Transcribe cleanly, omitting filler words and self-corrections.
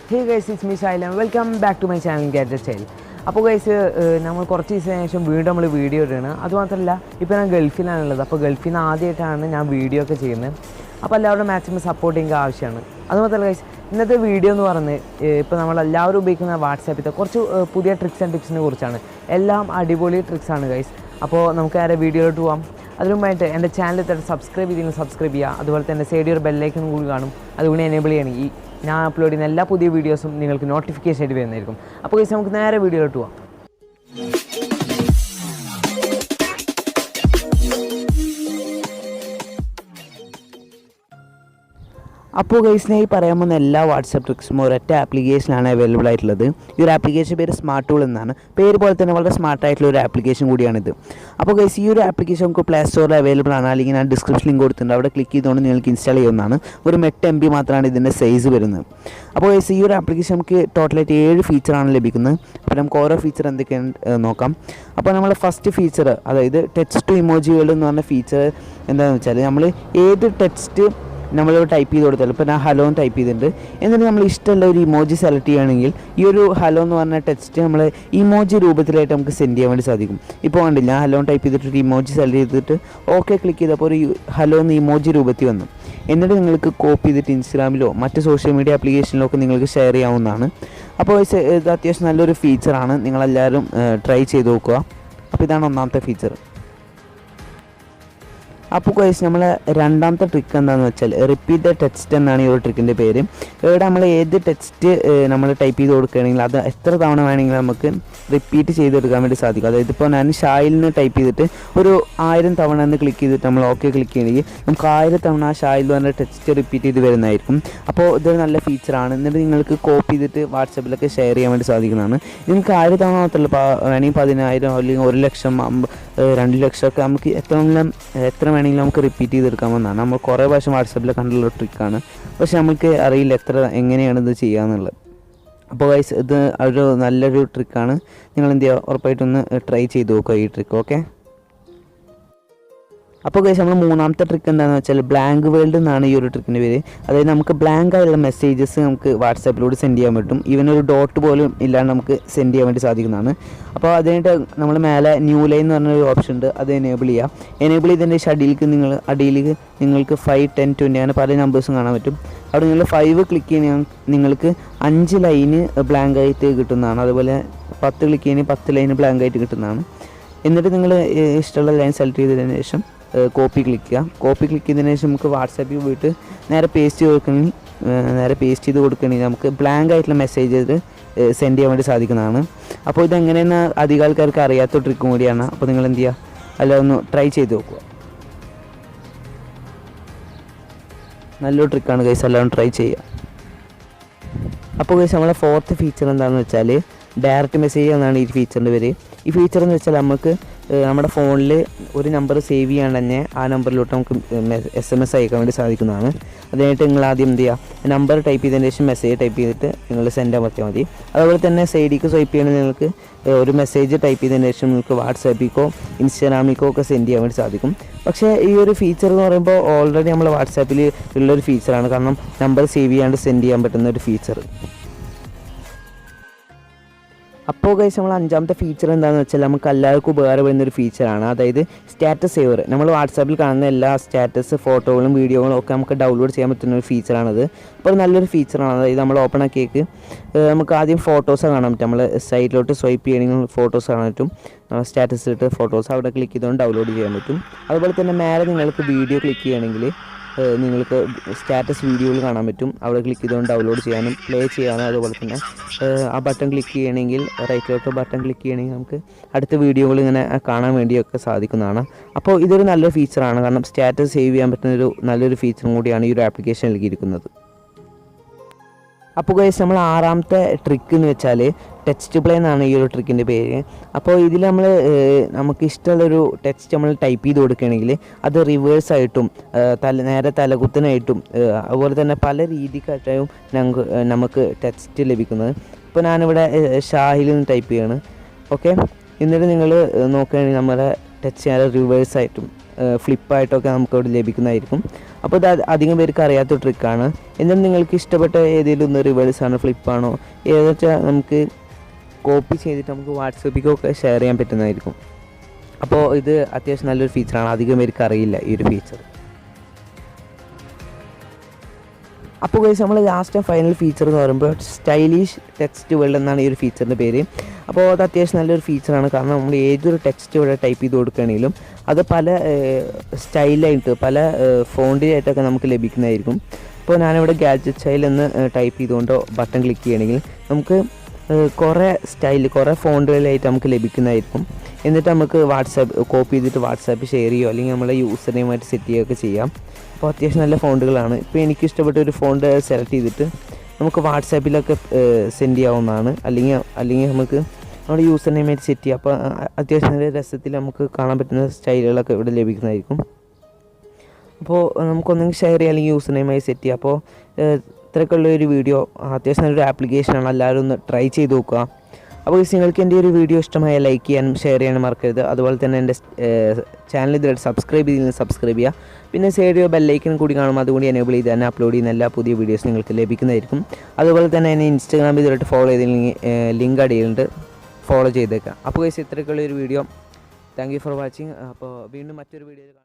Hey guys, it's me Shahil and welcome back to my channel Gadget Shahil. അപ്പോൾ guys നമ്മൾ കുറച്ച് ദിവസത്തിന് ശേഷം വീണ്ടും നമ്മൾ വീഡിയോ ഇടുകയാണ്. അതുമാത്രമല്ല ഇപ്പോൾ ഞാൻ ഗൾഫിലാണുള്ളത്. അപ്പോൾ ഗൾഫിൽ നിന്ന് ആദ്യമായിട്ടാണ് ഞാൻ വീഡിയോ ഒക്കെ ചെയ്യുന്നത്. അപ്പോൾ എല്ലാവരുടെ മാക്സിമം സപ്പോർട്ട് ചെയ്യുക ആവശ്യമാണ്. അതുമാത്രമല്ല ഗൈസ് ഇന്നത്തെ വീഡിയോ എന്ന് പറഞ്ഞ് ഇപ്പോൾ നമ്മളെല്ലാവരും ഉപയോഗിക്കുന്ന വാട്സാപ്പിലത്തെ കുറച്ച് പുതിയ ട്രിക്സ് ആൻഡ് ടിപ്സിനെ കുറിച്ചാണ്. എല്ലാം അടിപൊളി ട്രിക്സാണ് ഗൈസ്. അപ്പോൾ നമുക്ക് നേരെ വീഡിയോയിലോട്ട് പോകാം. അതിനു മുമ്പായിട്ട് എൻ്റെ ചാനൽ തന്നെ സബ്സ്ക്രൈബ് ചെയ്തെങ്കിൽ സബ്സ്ക്രൈബ് ചെയ്യുക. അതുപോലെ തന്നെ സൈഡിൽ ഒരു ബെല്ലൈക്കൺ കൂടി കാണും, അതുകൂടി എനേബിൾ ചെയ്യണം. ഈ ഞാൻ അപ്ലോഡ് ചെയ്യുന്ന എല്ലാ പുതിയ വീഡിയോസും നിങ്ങൾക്ക് നോട്ടിഫിക്കേഷൻ ആയിട്ട് വരുന്നതായിരിക്കും. അപ്പോൾ ഗൈസ് നമുക്ക് നേരെ വീഡിയോയിലോട്ട് പോകാം. അപ്പോൾ ഗൈസ് ഞാൻ ഈ പറയാൻ പോകുന്ന എല്ലാ വാട്സാപ്പ് ട്രിക്സും ഒരൊറ്റ ആപ്ലിക്കേഷനാണ് അവൈലബിൾ ആയിട്ടുള്ളത്. ഈ ഒരു ആപ്ലിക്കേഷൻ പേര് സ്മാർട്ട് ടൂൾ എന്നാണ്. പേര് പോലെ തന്നെ വളരെ സ്മാർട്ടായിട്ടുള്ള ഒരു ആപ്ലിക്കേഷൻ കൂടിയാണിത്. അപ്പോൾ ഗൈസ് ഈ ഒരു ആപ്ലിക്കേഷൻ നമുക്ക് പ്ലേ സ്റ്റോറിൽ അവൈലബിൾ ആണ്. അല്ലെങ്കിൽ ഞാൻ ഡിസ്ക്രിപ്ഷൻ ലിങ്ക് കൊടുത്തിട്ടുണ്ട്, അവിടെ ക്ലിക്ക് ചെയ്തുകൊണ്ട് നിങ്ങൾക്ക് ഇൻസ്റ്റാൾ ചെയ്യുന്നതാണ്. ഒരു 8 MB മാത്രമാണ് ഇതിൻ്റെ സൈസ് വരുന്നത്. അപ്പോൾ ഗൈസ് ഈ ഒരു ആപ്ലിക്കേഷൻ നമുക്ക് ടോട്ടലായിട്ട് 7 ഫീച്ചറാണ് ലഭിക്കുന്നത്. അപ്പോൾ നമുക്ക് ഓരോ ഫീച്ചർ എന്തൊക്കെയാണ് നോക്കാം. അപ്പോൾ നമ്മൾ ഫസ്റ്റ് ഫീച്ചർ, അതായത് ടെക്സ്റ്റ് ടു ഇമോജി വേൾഡ് എന്ന് പറഞ്ഞ ഫീച്ചർ എന്താണെന്ന് വെച്ചാൽ നമ്മൾ ഏത് ടെക്സ്റ്റ് നമ്മൾ ടൈപ്പ് ചെയ്ത് കൊടുത്താൽ, ഇപ്പോൾ ഞാൻ ഹലോ എന്ന് ടൈപ്പ് ചെയ്തിട്ടുണ്ട്, എന്നിട്ട് നമ്മൾ ഇഷ്ടമുള്ള ഒരു ഇമോജി സെലക്ട് ചെയ്യുകയാണെങ്കിൽ ഈ ഒരു ഹലോ എന്ന് പറഞ്ഞ ടെക്സ്റ്റ് നമ്മൾ ഇമോജി രൂപത്തിലായിട്ട് നമുക്ക് സെൻഡ് ചെയ്യാൻ വേണ്ടി സാധിക്കും. ഇപ്പോൾ കണ്ടില്ല, ഞാൻ ഹലോ ടൈപ്പ് ചെയ്തിട്ട് ഇമോജി സെലക്ട് ചെയ്തിട്ട് ഓക്കെ ക്ലിക്ക് ചെയ്തപ്പോൾ ഒരു ഹലോ എന്ന് ഇമോജി രൂപത്തിൽ വന്നു. എന്നിട്ട് നിങ്ങൾക്ക് കോപ്പി ചെയ്തിട്ട് ഇൻസ്റ്റാഗ്രാമിലോ മറ്റ് സോഷ്യൽ മീഡിയ ആപ്ലിക്കേഷനിലോ ഒക്കെ നിങ്ങൾക്ക് ഷെയർ ചെയ്യാവുന്നതാണ്. അപ്പോൾ ഇത് അത്യാവശ്യം നല്ലൊരു ഫീച്ചറാണ്, നിങ്ങളെല്ലാവരും ട്രൈ ചെയ്ത് നോക്കുക. അപ്പോൾ ഇതാണ് ഒന്നാമത്തെ ഫീച്ചർ. അപ്പോൾ ഗൈസ് നമ്മളെ രണ്ടാമത്തെ ട്രിക്ക് എന്താണെന്ന് വെച്ചാൽ റിപ്പീറ്റ് ദ ടെക്സ്റ്റ് എന്നാണ് ഈ ഒരു ട്രിക്കിൻ്റെ പേര്. ഇവിടെ നമ്മൾ ഏത് ടെക്സ്റ്റ് നമ്മൾ ടൈപ്പ് ചെയ്ത് കൊടുക്കുകയാണെങ്കിൽ അത് എത്ര തവണ വേണമെങ്കിലും നമുക്ക് റിപ്പീറ്റ് ചെയ്തെടുക്കാൻ വേണ്ടി സാധിക്കും. അതായത് ഇപ്പോൾ ഞാൻ ഷായിലിന് ടൈപ്പ് ചെയ്തിട്ട് ഒരു 1000 തവണ എന്ന് ക്ലിക്ക് ചെയ്തിട്ട് നമ്മൾ ഓക്കെ ക്ലിക്ക് ചെയ്യണമെങ്കിൽ നമുക്ക് 1000 തവണ ആ ഷായിൽ പറഞ്ഞ ടെക്സ്റ്റ് റിപ്പീറ്റ് ചെയ്ത് വരുന്നതായിരിക്കും. അപ്പോൾ ഇതൊരു നല്ല ഫീച്ചറാണ്. എന്നിട്ട് നിങ്ങൾക്ക് കോപ്പി ചെയ്തിട്ട് വാട്സാപ്പിലൊക്കെ ഷെയർ ചെയ്യാൻ വേണ്ടി സാധിക്കുന്നതാണ്. നിങ്ങൾക്ക് 1000 തവണ മാത്രമല്ല, വേണമെങ്കിൽ 10,000 അല്ലെങ്കിൽ 1,00,000 2,00,000 ഒക്കെ നമുക്ക് എത്ര വേണമെങ്കിലും നമുക്ക് റിപ്പീറ്റ് ചെയ്തെടുക്കാമെന്നാണ്. നമ്മൾ കുറേ പ്രാവശ്യം വാട്സാപ്പിൽ കണ്ടുള്ള ട്രിക്കാണ്, പക്ഷേ നമുക്ക് അറിയില്ല എങ്ങനെയാണ് ഇത് ചെയ്യാന്നുള്ളത്. അപ്പോൾ ഗൈസ് ഇത് ഒരു നല്ലൊരു ട്രിക്കാണ്. നിങ്ങൾ എന്ത് ചെയ്യുക, ഉറപ്പായിട്ടൊന്ന് ട്രൈ ചെയ്ത് നോക്കുക ഈ ട്രിക്ക്. ഓക്കെ, അപ്പോൾ ഗൈസ് നമ്മൾ മൂന്നാമത്തെ ട്രിക്ക് എന്താണെന്ന് വെച്ചാൽ ബ്ലാങ്ക് വേൾഡ് എന്നാണ് ഈ ഒരു ട്രിക്കിൻ്റെ പേര്. അതായത് നമുക്ക് ബ്ലാങ്ക് ആയുള്ള മെസ്സേജസ് നമുക്ക് വാട്സാപ്പിലൂടെ സെൻഡ് ചെയ്യാൻ പറ്റും. ഈവൻ ഒരു ഡോട്ട് പോലും ഇല്ലാണ്ട് നമുക്ക് സെൻഡ് ചെയ്യാൻ വേണ്ടി സാധിക്കുന്നതാണ്. അപ്പോൾ അതിനായിട്ട് നമ്മൾ മേലെ ന്യൂ ലൈൻ എന്ന് പറഞ്ഞൊരു ഓപ്ഷൻ ഉണ്ട്, അത് എനേബിൾ ചെയ്യുക. എനേബിൾ ചെയ്തതിൻ്റെ അടിയിലേക്ക് നിങ്ങൾക്ക് 5, 10, 20 അങ്ങനെ പല നമ്പേഴ്സും കാണാൻ പറ്റും. അവിടെ നിങ്ങൾ 5 ക്ലിക്ക് ചെയ്യുന്ന നിങ്ങൾക്ക് 5 ലൈന് ബ്ലാങ്ക് ആയിട്ട് കിട്ടുന്നതാണ്. അതുപോലെ 10 ക്ലിക്ക് ചെയ്യുന്ന 10 ലൈന് ബ്ലാങ്ക് ആയിട്ട് കിട്ടുന്നതാണ്. എന്നിട്ട് നിങ്ങൾ ഇഷ്ടമുള്ള ലൈൻ സെലക്ട് ചെയ്തതിന് ശേഷം കോപ്പി ക്ലിക്ക് ചെയ്യുക. കോപ്പി ക്ലിക്ക് ചെയ്തതിന് ശേഷം നമുക്ക് വാട്സാപ്പിൽ പോയിട്ട് നേരെ പേസ്റ്റ് ചെയ്ത് കൊടുക്കണമെങ്കിൽ നമുക്ക് ബ്ലാങ്ക് ആയിട്ടുള്ള മെസ്സേജ് സെൻഡ് ചെയ്യാൻ വേണ്ടി സാധിക്കുന്നതാണ്. അപ്പോൾ ഇതെങ്ങനെയെന്ന് അധികം ആൾക്കാർക്ക് അറിയാത്ത ട്രിക്കും കൂടിയാണ്. അപ്പോൾ നിങ്ങൾ എന്ത് ചെയ്യുക, അല്ല ഒന്ന് ട്രൈ ചെയ്ത് നോക്കുക. നല്ലൊരു ട്രിക്കാണ് ഗൈസ്, എല്ലാവരും ട്രൈ ചെയ്യുക. അപ്പോൾ ഗൈസ് നമ്മളെ ഫോർത്ത് ഫീച്ചർ എന്താണെന്ന് വെച്ചാൽ ഡയറക്റ്റ് മെസ്സേജ് എന്നാണ് ഈ ഫീച്ചറിൻ്റെ പേര്. ഈ ഫീച്ചർ എന്ന് വെച്ചാൽ നമുക്ക് നമ്മുടെ ഫോണിൽ ഒരു നമ്പർ സേവ് ചെയ്യാണ്ട് തന്നെ ആ നമ്പറിലോട്ട് നമുക്ക് SMS അയക്കാൻ വേണ്ടി സാധിക്കുന്നതാണ്. അതിനായിട്ട് നിങ്ങൾ ആദ്യം എന്ത് ചെയ്യുക, നമ്പർ ടൈപ്പ് ചെയ്തതിന് ശേഷം മെസ്സേജ് ടൈപ്പ് ചെയ്തിട്ട് നിങ്ങൾ സെൻഡ് ആക്കിയാൽ മതി. അതുപോലെ തന്നെ സൈഡിലേക്ക് സ്വൈപ്പ് ചെയ്യണമെങ്കിൽ നിങ്ങൾക്ക് ഒരു മെസ്സേജ് ടൈപ്പ് ചെയ്തതിന് ശേഷം നിങ്ങൾക്ക് വാട്സാപ്പിക്കോ ഇൻസ്റ്റാഗ്രാമിക്കോ ഒക്കെ സെൻഡ് ചെയ്യാൻ വേണ്ടി സാധിക്കും. പക്ഷേ ഈ ഒരു ഫീച്ചർ എന്ന് പറയുമ്പോൾ ഓൾറെഡി നമ്മൾ വാട്സാപ്പിൽ ഉള്ളൊരു ഫീച്ചറാണ്, കാരണം നമ്പർ സേവ് ചെയ്യാണ്ട് സെൻഡ് ചെയ്യാൻ പറ്റുന്ന ഒരു ഫീച്ചർ. അപ്പോൾ ഗൈസ് നമ്മൾ അഞ്ചാമത്തെ ഫീച്ചർ എന്താണെന്ന് വെച്ചാൽ നമുക്ക് എല്ലാവർക്കും ഉപകാരപ്പെടുന്നൊരു ഫീച്ചറാണ്. അതായത് സ്റ്റാറ്റസ് സേവർ. നമ്മൾ വാട്സാപ്പിൽ കാണുന്ന എല്ലാ സ്റ്റാറ്റസ് ഫോട്ടോകളും വീഡിയോകളും ഒക്കെ നമുക്ക് ഡൗൺലോഡ് ചെയ്യാൻ പറ്റുന്ന ഒരു ഫീച്ചറാണത്. അപ്പോൾ നല്ലൊരു ഫീച്ചറാണ്. അതായത് നമ്മൾ ഓപ്പൺ ആക്കിയേക്ക് നമുക്ക് ആദ്യം ഫോട്ടോസ് കാണാൻ പറ്റും. നമ്മൾ സൈഡിലോട്ട് സ്വൈപ്പ് ചെയ്യണമെങ്കിൽ ഫോട്ടോസ് കാണാൻ പറ്റും. സ്റ്റാറ്റസ് ഇട്ട് ഫോട്ടോസ് അവിടെ ക്ലിക്ക് ചെയ്തുകൊണ്ട് ഡൗൺലോഡ് ചെയ്യാൻ പറ്റും. അതുപോലെ തന്നെ മേലെ നിങ്ങൾക്ക് വീഡിയോ ക്ലിക്ക് ചെയ്യണമെങ്കിൽ നിങ്ങൾക്ക് സ്റ്റാറ്റസ് വീഡിയോകൾ കാണാൻ പറ്റും. അവിടെ ക്ലിക്ക് ചെയ്തുകൊണ്ട് ഡൗൺലോഡ് ചെയ്യാനും പ്ലേ ചെയ്യാനും, അതുപോലെ തന്നെ ആ ബട്ടൺ ക്ലിക്ക് ചെയ്യണമെങ്കിൽ റൈറ്റിലോട്ട് ബട്ടൺ ക്ലിക്ക് ചെയ്യണമെങ്കിൽ നമുക്ക് അടുത്ത വീഡിയോകൾ ഇങ്ങനെ കാണാൻ വേണ്ടിയൊക്കെ സാധിക്കുന്നതാണ്. അപ്പോൾ ഇതൊരു നല്ലൊരു ഫീച്ചറാണ്, കാരണം സ്റ്റാറ്റസ് സേവ് ചെയ്യാൻ പറ്റുന്നൊരു നല്ലൊരു ഫീച്ചറും കൂടിയാണ് ഈ ഒരു ആപ്ലിക്കേഷൻ നൽകിയിരിക്കുന്നത്. അപ്പോൾ ഗൈസ് നമ്മൾ ആറാമത്തെ ട്രിക്ക് എന്ന് വെച്ചാൽ ടെക്സ്റ്റ് പ്ലേ എന്നാണ് ഈ ഒരു ട്രിക്കിൻ്റെ പേര്. അപ്പോൾ ഇതിൽ നമുക്ക് ഇഷ്ടമുള്ളൊരു ടെക്സ്റ്റ് നമ്മൾ ടൈപ്പ് ചെയ്ത് കൊടുക്കുകയാണെങ്കിൽ അത് റിവേഴ്സായിട്ടും നേരെ തലകുത്തനായിട്ടും അതുപോലെ തന്നെ പല രീതിക്കായിട്ടും നമുക്ക് ടെക്സ്റ്റ് ലഭിക്കുന്നത്. ഇപ്പോൾ ഞാനിവിടെ ഷാഹിൽ നിന്ന് ടൈപ്പ് ചെയ്യാണ്. ഓക്കെ, എന്നിട്ട് നിങ്ങൾ നോക്കുകയാണെങ്കിൽ നമ്മുടെ ടച്ച് ചെയ്യാൻ റിവേഴ്സായിട്ടും ഫ്ലിപ്പായിട്ടൊക്കെ നമുക്കവിടെ ലഭിക്കുന്നതായിരിക്കും. അപ്പോൾ ഇത് അധികം പേർക്ക് അറിയാത്ത ട്രിക്കാണ്. എന്നാൽ നിങ്ങൾക്ക് ഇഷ്ടപ്പെട്ട ഏതെങ്കിലും ഒന്ന് റിവേഴ്സാണോ ഫ്ലിപ്പാണോ ഏതെന്ന് വെച്ചാൽ നമുക്ക് കോപ്പി ചെയ്തിട്ട് നമുക്ക് വാട്സപ്പിക്കൊക്കെ ഷെയർ ചെയ്യാൻ പറ്റുന്നതായിരിക്കും. അപ്പോൾ ഇത് അത്യാവശ്യം നല്ലൊരു ഫീച്ചറാണ്, അധികം പേർക്ക് അറിയില്ല ഈ ഒരു ഫീച്ചർ. അപ്പോൾ ഗൈസ് നമ്മൾ ലാസ്റ്റ് ഫൈനൽ ഫീച്ചർ എന്ന് പറയുമ്പോൾ സ്റ്റൈലിഷ് ടെക്സ്റ്റ് വേൾഡ് എന്നാണ് ഈ ഒരു ഫീച്ചറിൻ്റെ പേര്. അപ്പോൾ അത് അത്യാവശ്യം നല്ലൊരു ഫീച്ചറാണ്, കാരണം നമ്മൾ ഏതൊരു ടെക്സ്റ്റ് ഇവിടെ ടൈപ്പ് ചെയ്ത് കൊടുക്കുകയാണെങ്കിലും അത് പല സ്റ്റൈലായിട്ട് പല ഫോണ്ടിലായിട്ടൊക്കെ നമുക്ക് ലഭിക്കുന്നതായിരിക്കും. ഇപ്പോൾ ഞാനിവിടെ ഗാഡ്ജറ്റ് സ്റ്റൈൽ എന്ന് ടൈപ്പ് ചെയ്തുകൊണ്ട് ബട്ടൺ ക്ലിക്ക് ചെയ്യണമെങ്കിൽ നമുക്ക് കുറേ കുറേ ഫോണ്ടുകളിലായിട്ട് നമുക്ക് ലഭിക്കുന്നതായിരിക്കും. എന്നിട്ട് നമുക്ക് കോപ്പി ചെയ്തിട്ട് വാട്സാപ്പ് ഷെയർ ചെയ്യുകയോ അല്ലെങ്കിൽ നമ്മളെ യൂസർ നെയിമായിട്ട് സെറ്റ് ചെയ്യുകയൊക്കെ ചെയ്യാം. അപ്പോൾ അത്യാവശ്യം നല്ല ഫോണ്ടുകളാണ്. ഇപ്പോൾ എനിക്കിഷ്ടപ്പെട്ട ഒരു ഫോണ്ട് സെലക്ട് ചെയ്തിട്ട് നമുക്ക് വാട്സാപ്പിലൊക്കെ സെൻഡ് ചെയ്യാവുന്നതാണ്, അല്ലെങ്കിൽ നമുക്ക് നമ്മുടെ യൂസർ നെയിമായിട്ട് സെറ്റ് ചെയ്യാം. അപ്പോൾ അത്യാവശ്യം നല്ല രസത്തിൽ നമുക്ക് കാണാൻ പറ്റുന്ന സ്റ്റൈലുകളൊക്കെ ഇവിടെ ലഭിക്കുന്നതായിരിക്കും. അപ്പോൾ നമുക്കൊന്നെങ്കിൽ ഷെയർ ചെയ്യാം അല്ലെങ്കിൽ യൂസർ നെയിമായി സെറ്റ് ചെയ്യാം. അപ്പോൾ ഇത്രയൊക്കെയുള്ളൊരു വീഡിയോ, അത്യാവശ്യം നല്ലൊരു ആപ്ലിക്കേഷനാണ്, എല്ലാവരും ഒന്ന് ട്രൈ ചെയ്ത് നോക്കുക. അപ്പോൾ നിങ്ങൾക്ക് എൻ്റെ ഒരു വീഡിയോ ഇഷ്ടമായ ലൈക്ക് ചെയ്യാനും ഷെയർ ചെയ്യാനും മറക്കരുത്. അതുപോലെ തന്നെ എൻ്റെ ചാനൽ ഇതുവരെ സബ്സ്ക്രൈബ് ചെയ്യുക. പിന്നെ സൈഡിൽ ബെല്ലൈക്കൻ കൂടി കാണും, അതുകൂടി എനേബിൾ ചെയ്ത് തന്നെ അപ്ലോഡ് ചെയ്യുന്ന എല്ലാ പുതിയ വീഡിയോസ് നിങ്ങൾക്ക് ലഭിക്കുന്നതായിരിക്കും. അതുപോലെ തന്നെ എന്നെ ഇൻസ്റ്റാഗ്രാമിൽ ഇതുവരെ ഫോളോ ചെയ്തില്ലെങ്കിൽ ലിങ്ക് അടിയിലുണ്ട്, ഫോളോ ചെയ്തേക്കാം. അപ്പോൾ ഇത്രയൊക്കെയുള്ളൊരു video. Thank you for watching. അപ്പോൾ വീണ്ടും മറ്റൊരു വീഡിയോ